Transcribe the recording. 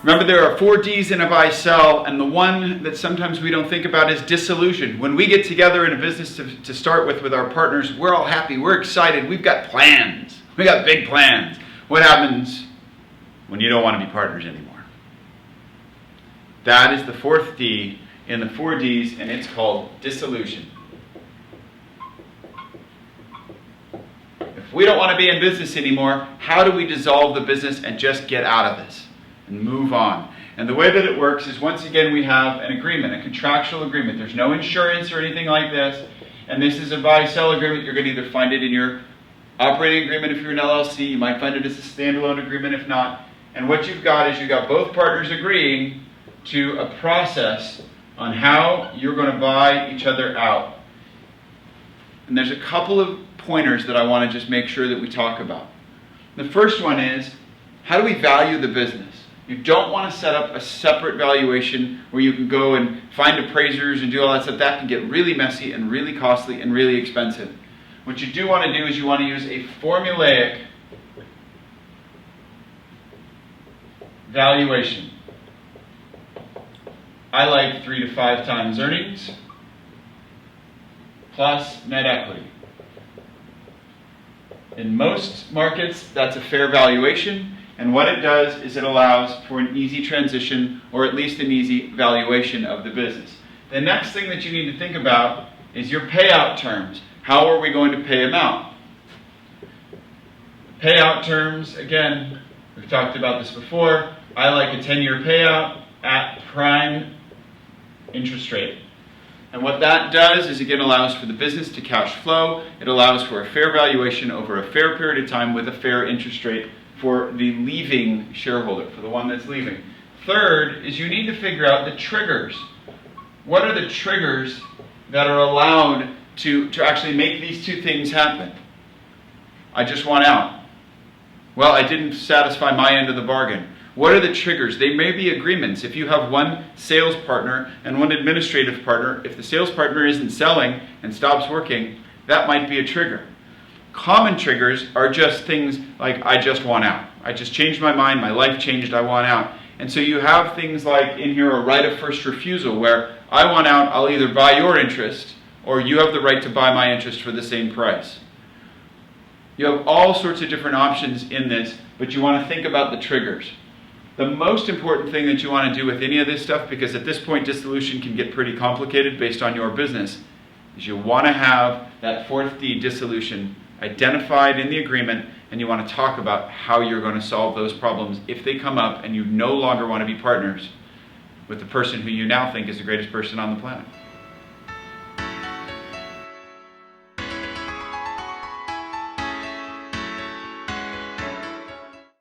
Remember, there are 4 Ds in a buy-sell, and the one that sometimes we don't think about is dissolution. When we get together in a business to start with our partners, we're all happy, we're excited, we've got plans. We got big plans. What happens when you don't want to be partners anymore? That is the 4th D in the 4 Ds, and it's called dissolution. If we don't want to be in business anymore, how do we dissolve the business and just get out of this and move on? And the way that it works is, once again, we have an agreement, a contractual agreement. There's no insurance or anything like this, and this is a buy-sell agreement. You're going to either find it in your operating agreement if you're an LLC. You might find it as a standalone agreement if not. And what you've got is you've got both partners agreeing to a process on how you're going to buy each other out. And there's a couple of pointers that I want to just make sure that we talk about. The first one is, how do we value the business? You don't want to set up a separate valuation where you can go and find appraisers and do all that stuff. That can get really messy and really costly and really expensive. What you do want to do is you want to use a formulaic valuation. I like 3 to 5 times earnings plus net equity. In most markets, that's a fair valuation, and what it does is it allows for an easy transition, or at least an easy valuation of the business. The next thing that you need to think about is your payout terms. How are we going to pay them out? Payout terms, again, we've talked about this before. I like a 10-year payout at prime interest rate. And what that does is, again, allows for the business to cash flow. It allows for a fair valuation over a fair period of time with a fair interest rate for the leaving shareholder, for the one that's leaving. Third is, you need to figure out the triggers. What are the triggers that are allowed to actually make these two things happen? I just want out. Well, I didn't satisfy my end of the bargain. What are the triggers? They may be agreements. If you have one sales partner and one administrative partner, if the sales partner isn't selling and stops working, that might be a trigger. Common triggers are just things like, I just want out. I just changed my mind, my life changed, I want out. And so you have things like in here a right of first refusal, where I want out, I'll either buy your interest or you have the right to buy my interest for the same price. You have all sorts of different options in this, but you want to think about the triggers. The most important thing that you want to do with any of this stuff, because at this point dissolution can get pretty complicated based on your business, is you want to have that 4th D, dissolution, identified in the agreement, and you want to talk about how you're going to solve those problems if they come up and you no longer want to be partners with the person who you now think is the greatest person on the planet.